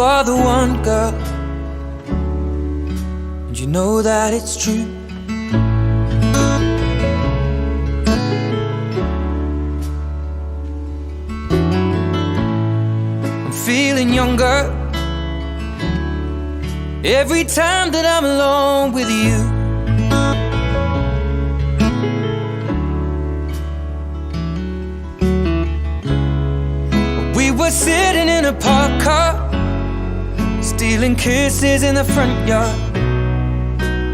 are the one, girl, and you know that it's true. I'm feeling younger every time that I'm alone with you. We were sitting in a parked car, stealing kisses in the front yard.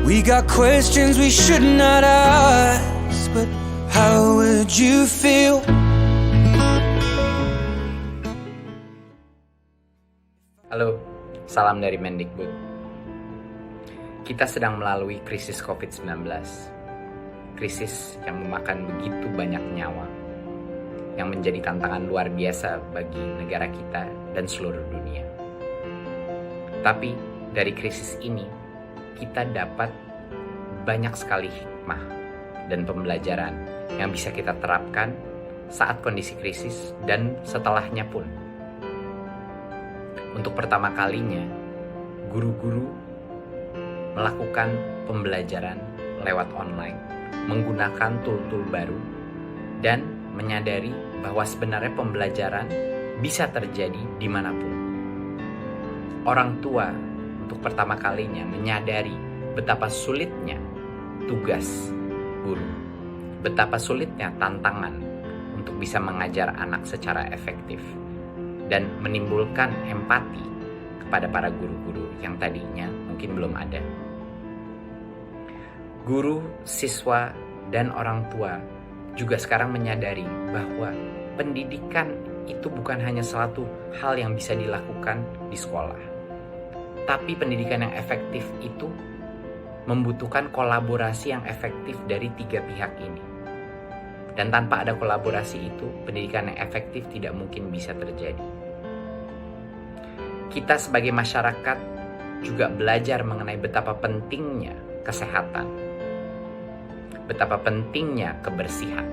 We got questions we should not ask, but how would you feel? Halo, salam dari Mendikbud. Kita sedang melalui krisis COVID-19. Krisis yang memakan begitu banyak nyawa, yang menjadi tantangan luar biasa bagi negara kita dan seluruh dunia. Tapi dari krisis ini, kita dapat banyak sekali hikmah dan pembelajaran yang bisa kita terapkan saat kondisi krisis dan setelahnya pun. Untuk pertama kalinya, guru-guru melakukan pembelajaran lewat online, menggunakan tool-tool baru, dan menyadari bahwa sebenarnya pembelajaran bisa terjadi dimanapun. Orang tua untuk pertama kalinya menyadari betapa sulitnya tugas guru, betapa sulitnya tantangan untuk bisa mengajar anak secara efektif, dan menimbulkan empati kepada para guru-guru yang tadinya mungkin belum ada. Guru, siswa, dan orang tua juga sekarang menyadari bahwa pendidikan itu bukan hanya suatu hal yang bisa dilakukan di sekolah. Tapi pendidikan yang efektif itu membutuhkan kolaborasi yang efektif dari tiga pihak ini. Dan tanpa ada kolaborasi itu, pendidikan yang efektif tidak mungkin bisa terjadi. Kita sebagai masyarakat juga belajar mengenai betapa pentingnya kesehatan, betapa pentingnya kebersihan,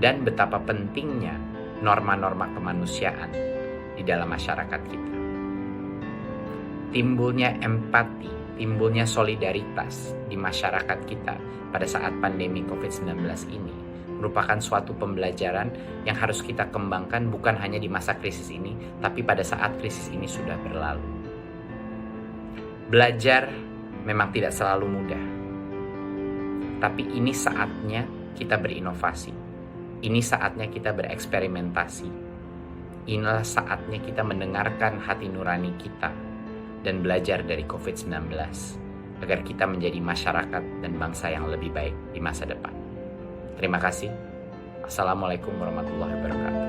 dan betapa pentingnya norma-norma kemanusiaan di dalam masyarakat kita. Timbulnya empati, timbulnya solidaritas di masyarakat kita pada saat pandemi COVID-19 ini merupakan suatu pembelajaran yang harus kita kembangkan bukan hanya di masa krisis ini, tapi pada saat krisis ini sudah berlalu. Belajar memang tidak selalu mudah, tapi ini saatnya kita berinovasi. Ini saatnya kita bereksperimentasi. Inilah saatnya kita mendengarkan hati nurani kita dan belajar dari COVID-19 agar kita menjadi masyarakat dan bangsa yang lebih baik di masa depan. Terima kasih. Assalamualaikum warahmatullahi wabarakatuh.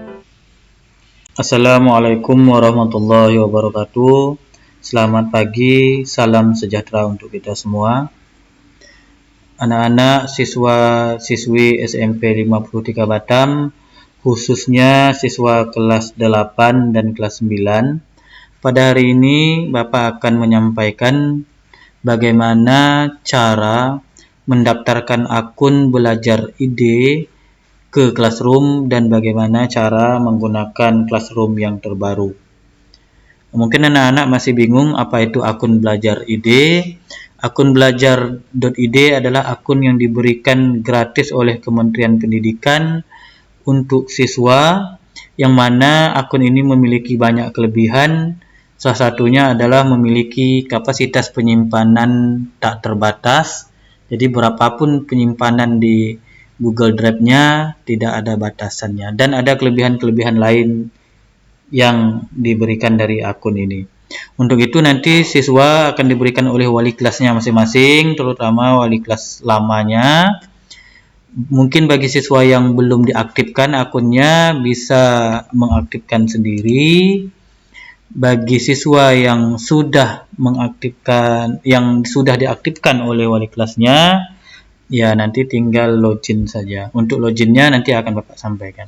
Assalamualaikum warahmatullahi wabarakatuh. Selamat pagi, salam sejahtera untuk kita semua. Anak-anak siswa-siswi SMP 53 Batam, khususnya siswa kelas 8 dan kelas 9. Pada hari ini Bapak akan menyampaikan bagaimana cara mendaftarkan akun Belajar ID ke Classroom dan bagaimana cara menggunakan Classroom yang terbaru. Mungkin anak-anak masih bingung apa itu akun Belajar ID. Akun belajar.id adalah akun yang diberikan gratis oleh Kementerian Pendidikan untuk siswa, yang mana akun ini memiliki banyak kelebihan. Salah satunya adalah memiliki kapasitas penyimpanan tak terbatas. Jadi berapapun penyimpanan di Google Drive-nya tidak ada batasannya, dan ada kelebihan-kelebihan lain yang diberikan dari akun ini. Untuk itu nanti siswa akan diberikan oleh wali kelasnya masing-masing, terutama wali kelas lamanya. Mungkin bagi siswa yang belum diaktifkan akunnya bisa mengaktifkan sendiri. Bagi siswa yang sudah diaktifkan oleh wali kelasnya, ya nanti tinggal login saja. Untuk loginnya nanti akan Bapak sampaikan.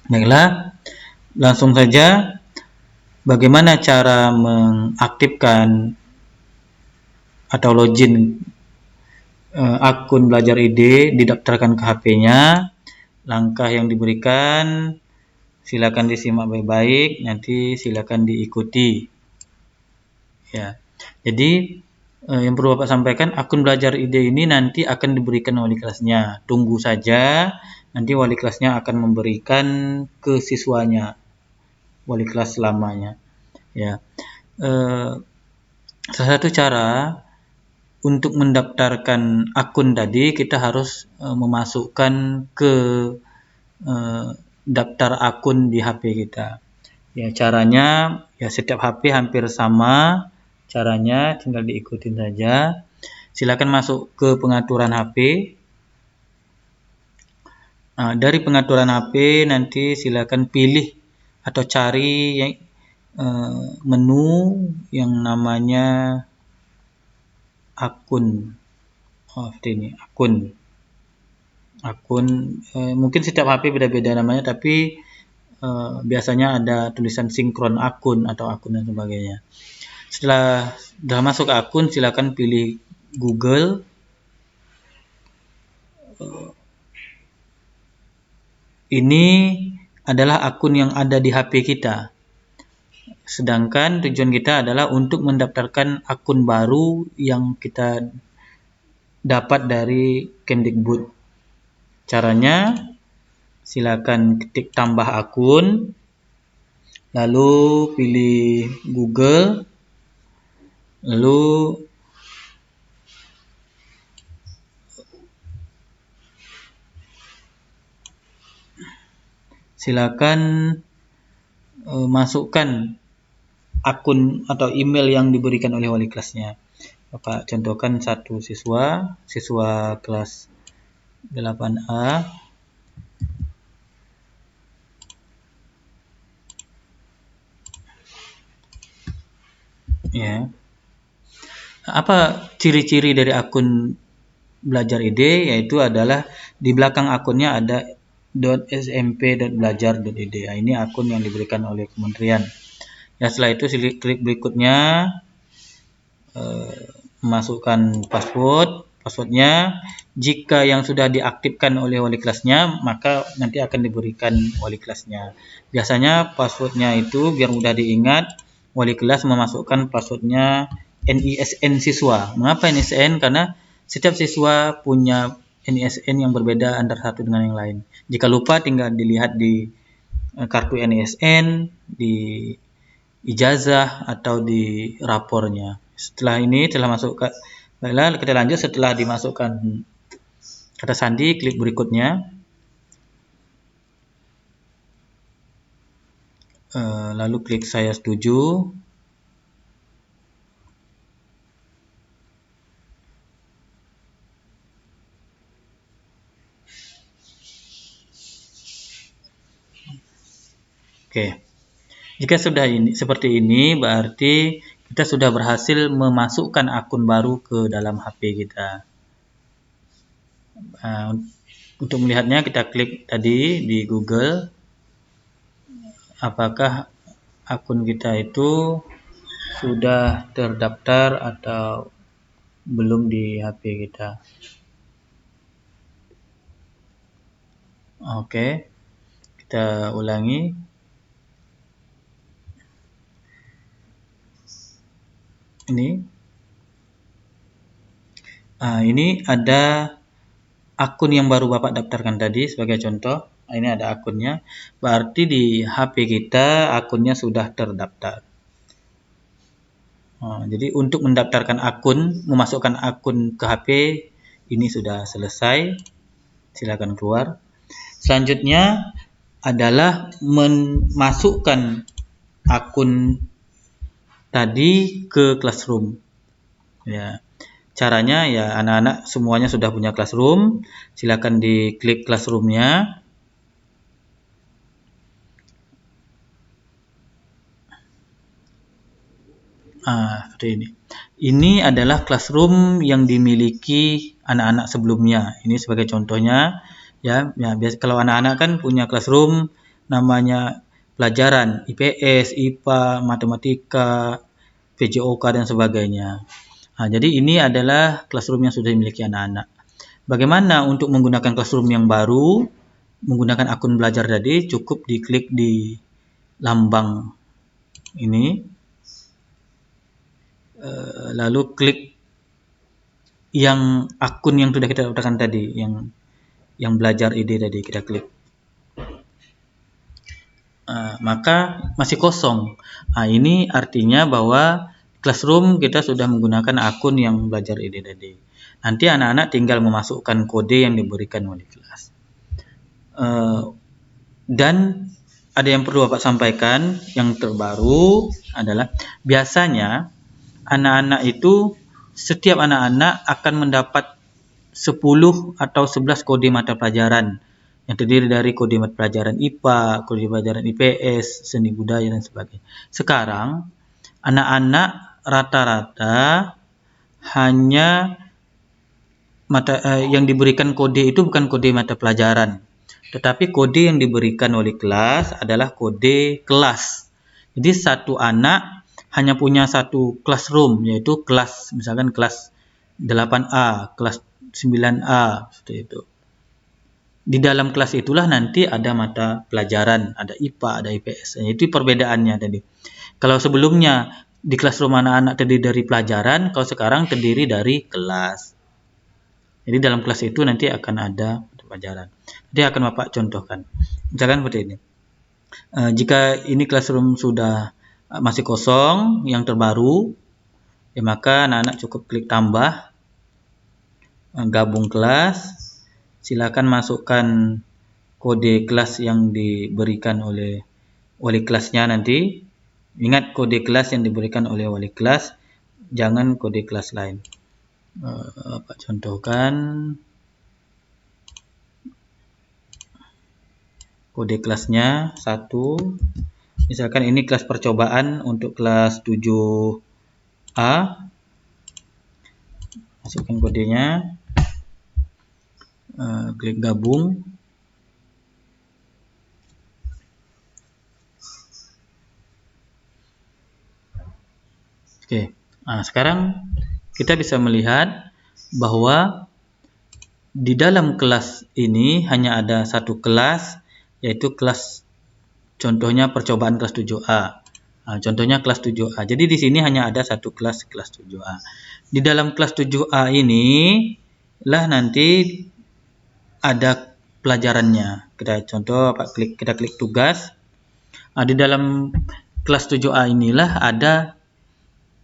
Baiklah, langsung saja. Bagaimana cara mengaktifkan atau login akun Belajar ID, didaftarkan ke HP-nya? Langkah yang diberikan, silakan disimak baik-baik, nanti silakan diikuti. Ya, jadi yang perlu Bapak sampaikan, akun belajar ide ini nanti akan diberikan wali kelasnya. Tunggu saja, nanti wali kelasnya akan memberikan ke siswanya, wali kelas selamanya. Ya, salah satu cara untuk mendaftarkan akun tadi, kita harus memasukkan ke daftar akun di HP kita. Ya, caranya ya setiap HP hampir sama caranya, tinggal diikutin saja. Silakan masuk ke pengaturan HP. Dari pengaturan HP nanti silakan pilih atau cari yang menu yang namanya akun. Ini akun mungkin setiap HP beda-beda namanya, tapi biasanya ada tulisan sinkron akun atau akun dan sebagainya. Setelah masuk akun, silakan pilih Google. Ini adalah akun yang ada di HP kita. Sedangkan tujuan kita adalah untuk mendaftarkan akun baru yang kita dapat dari Kemdikbud. Caranya, silakan ketik tambah akun, lalu pilih Google, lalu silakan masukkan akun atau email yang diberikan oleh wali kelasnya. Bapak contohkan satu siswa kelas 8A. Ya. Apa ciri-ciri dari akun belajar ide? Yaitu adalah di belakang akunnya ada .smp.belajar.id. Ini akun yang diberikan oleh kementerian. Ya, setelah itu klik berikutnya, masukkan passwordnya. Jika yang sudah diaktifkan oleh wali kelasnya, maka nanti akan diberikan wali kelasnya. Biasanya passwordnya itu biar mudah diingat, wali kelas memasukkan passwordnya NISN siswa. Mengapa NISN? Karena setiap siswa punya NISN yang berbeda antara satu dengan yang lain. Jika lupa, tinggal dilihat di kartu NISN, di ijazah, atau di rapornya. Setelah masuk kita lanjut. Setelah dimasukkan kata sandi, klik berikutnya, lalu klik saya setuju. Oke. Jika sudah seperti ini, berarti kita sudah berhasil memasukkan akun baru ke dalam HP kita. Untuk melihatnya, kita klik tadi di Google. Apakah akun kita itu sudah terdaftar atau belum di HP kita? Oke. Kita ulangi. Ini ada akun yang baru Bapak daftarkan tadi sebagai contoh. Ini ada akunnya. Berarti di HP kita akunnya sudah terdaftar. Jadi untuk mendaftarkan akun, memasukkan akun ke HP ini sudah selesai. Silakan keluar. Selanjutnya adalah memasukkan akun tadi ke Classroom. Ya, caranya ya anak-anak semuanya sudah punya Classroom. Silakan diklik Classroom-nya. Seperti ini. Ini adalah Classroom yang dimiliki anak-anak sebelumnya. Ini sebagai contohnya. Ya, biasa kalau anak-anak kan punya Classroom namanya pelajaran IPS, IPA, matematika, PJOK dan sebagainya. Jadi ini adalah Classroom yang sudah dimiliki anak-anak. Bagaimana untuk menggunakan Classroom yang baru? menggunakan akun belajar tadi, cukup diklik di lambang ini, lalu klik yang akun yang sudah kita daftarkan tadi, yang belajar ID tadi kita klik. Maka masih kosong. Ini artinya bahwa Classroom kita sudah menggunakan akun yang belajar ID tadi. Nanti anak-anak tinggal memasukkan kode yang diberikan oleh kelas. Dan ada yang perlu Bapak sampaikan, yang terbaru adalah biasanya anak-anak itu, setiap anak-anak akan mendapat 10 atau 11 kode mata pelajaran yang terdiri dari kode mata pelajaran IPA, kode pelajaran IPS, seni budaya dan sebagainya. Sekarang anak-anak rata-rata hanya yang diberikan kode itu bukan kode mata pelajaran, tetapi kode yang diberikan oleh kelas adalah kode kelas. Jadi satu anak hanya punya satu classroom, yaitu kelas, misalkan kelas 8A, kelas 9A, seperti itu. Di dalam kelas itulah nanti ada mata pelajaran, ada IPA, ada IPS. Itu perbedaannya tadi. Kalau sebelumnya di classroom anak-anak terdiri dari pelajaran, kalau sekarang terdiri dari kelas. Jadi dalam kelas itu nanti akan ada pelajaran. Jadi akan Bapak contohkan. Misalkan seperti ini. Jika ini classroom sudah masih kosong, yang terbaru, ya maka anak-anak cukup klik tambah, gabung kelas. Silakan masukkan kode kelas yang diberikan oleh wali kelasnya nanti. Ingat, kode kelas yang diberikan oleh wali kelas, jangan kode kelas lain. Bapak contohkan kode kelasnya 1. Misalkan ini kelas percobaan untuk kelas 7A. Masukkan kodenya, klik gabung. Oke, sekarang kita bisa melihat bahwa di dalam kelas ini hanya ada satu kelas, yaitu kelas, contohnya percobaan kelas 7A. Contohnya kelas 7A. Jadi di sini hanya ada satu kelas 7A. Di dalam kelas 7A ini lah nanti ada pelajarannya. Kita klik tugas. Di dalam kelas 7A inilah ada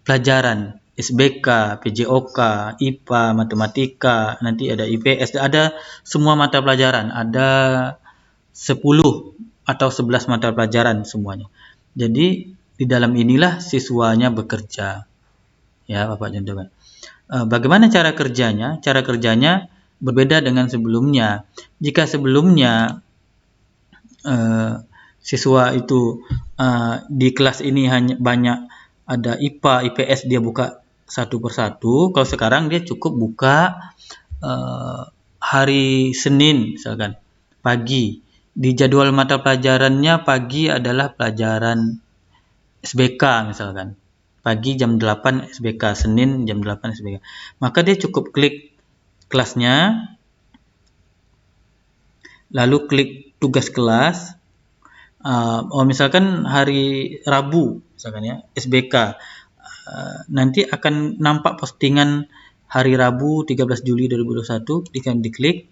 pelajaran SBK, PJOK, IPA, matematika, nanti ada IPS, ada semua mata pelajaran, ada 10 atau 11 mata pelajaran semuanya. Jadi di dalam inilah siswanya bekerja. Ya, Bapak contohkan. Bagaimana cara kerjanya? Cara kerjanya berbeda dengan sebelumnya. Jika sebelumnya siswa itu di kelas ini hanya banyak ada IPA, IPS, dia buka satu persatu. Kalau sekarang dia cukup buka hari Senin misalkan pagi. Di jadwal mata pelajarannya pagi adalah pelajaran SBK misalkan. Pagi jam 8 SBK, Senin jam 8 SBK. Maka dia cukup klik kelasnya, lalu klik tugas kelas. Misalkan hari Rabu misalkan ya, SBK, nanti akan nampak postingan hari Rabu 13 Juli 2021, diklik.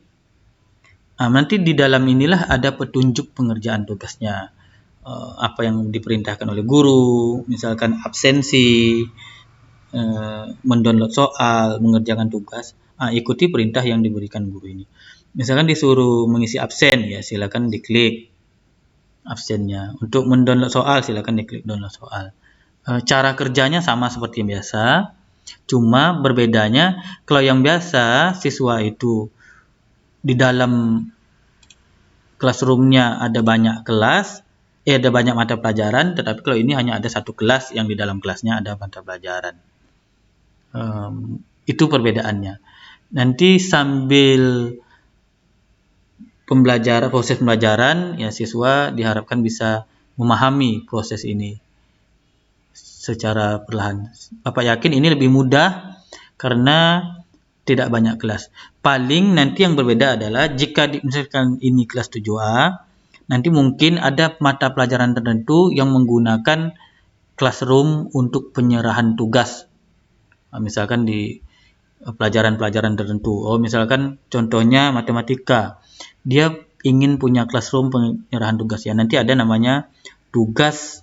Nanti di dalam inilah ada petunjuk pengerjaan tugasnya, apa yang diperintahkan oleh guru, misalkan absensi, mendownload soal, mengerjakan tugas. Ikuti perintah yang diberikan guru ini. Misalkan disuruh mengisi absen, ya silakan diklik absennya. Untuk mendownload soal, silakan diklik download soal. Cara kerjanya sama seperti yang biasa, cuma berbedanya kalau yang biasa siswa itu di dalam classroom-nya ada banyak kelas, ada banyak mata pelajaran, tetapi kalau ini hanya ada satu kelas yang di dalam kelasnya ada mata pelajaran. Itu perbedaannya. Nanti sambil proses pembelajaran, ya siswa diharapkan bisa memahami proses ini secara perlahan. Bapak yakin ini lebih mudah karena tidak banyak kelas. Paling nanti yang berbeda adalah jika misalkan ini kelas 7A, nanti mungkin ada mata pelajaran tertentu yang menggunakan classroom untuk penyerahan tugas. Misalkan di pelajaran-pelajaran tertentu. Misalkan contohnya matematika. Dia ingin punya classroom penyerahan tugas ya. Nanti ada namanya tugas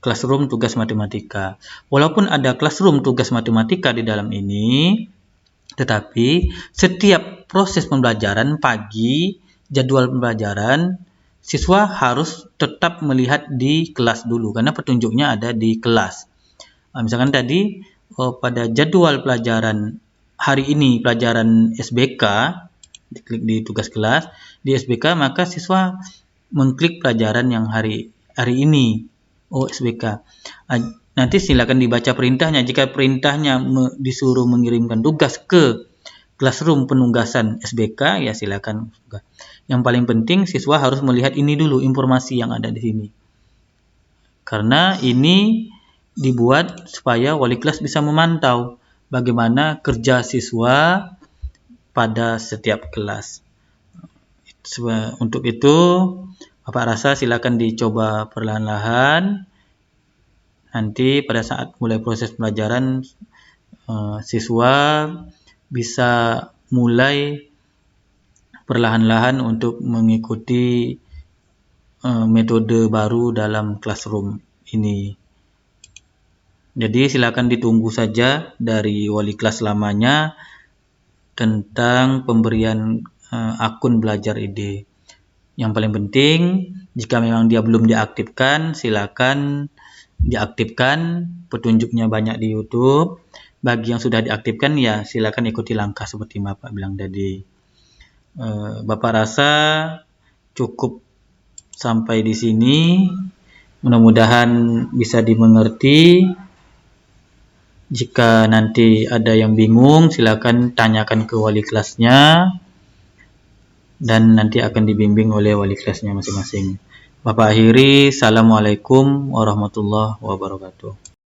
classroom tugas matematika. Walaupun ada classroom tugas matematika di dalam ini, tetapi setiap proses pembelajaran pagi, jadwal pembelajaran, siswa harus tetap melihat di kelas dulu karena petunjuknya ada di kelas. Misalkan tadi pada jadwal pelajaran hari ini pelajaran SBK, diklik di tugas kelas di SBK, maka siswa mengklik pelajaran yang hari ini. SBK. Nanti silakan dibaca perintahnya. Jika perintahnya disuruh mengirimkan tugas ke classroom penugasan SBK, ya silakan. Yang paling penting siswa harus melihat ini dulu, informasi yang ada di sini. Karena ini dibuat supaya wali kelas bisa memantau bagaimana kerja siswa pada setiap kelas. Untuk itu, Bapak rasa silakan dicoba perlahan-lahan. Nanti pada saat mulai proses pelajaran, siswa bisa mulai perlahan-lahan untuk mengikuti metode baru dalam classroom ini. Jadi silakan ditunggu saja dari wali kelas lamanya tentang pemberian akun belajar ID. Yang paling penting, jika memang dia belum diaktifkan, silakan diaktifkan. Petunjuknya banyak di YouTube. Bagi yang sudah diaktifkan, ya silakan ikuti langkah seperti Bapak bilang tadi. Bapak rasa cukup sampai di sini. Mudah-mudahan bisa dimengerti. Jika nanti ada yang bingung, silakan tanyakan ke wali kelasnya. Dan nanti akan dibimbing oleh wali kelasnya masing-masing. Bapak akhiri, Assalamualaikum warahmatullahi wabarakatuh.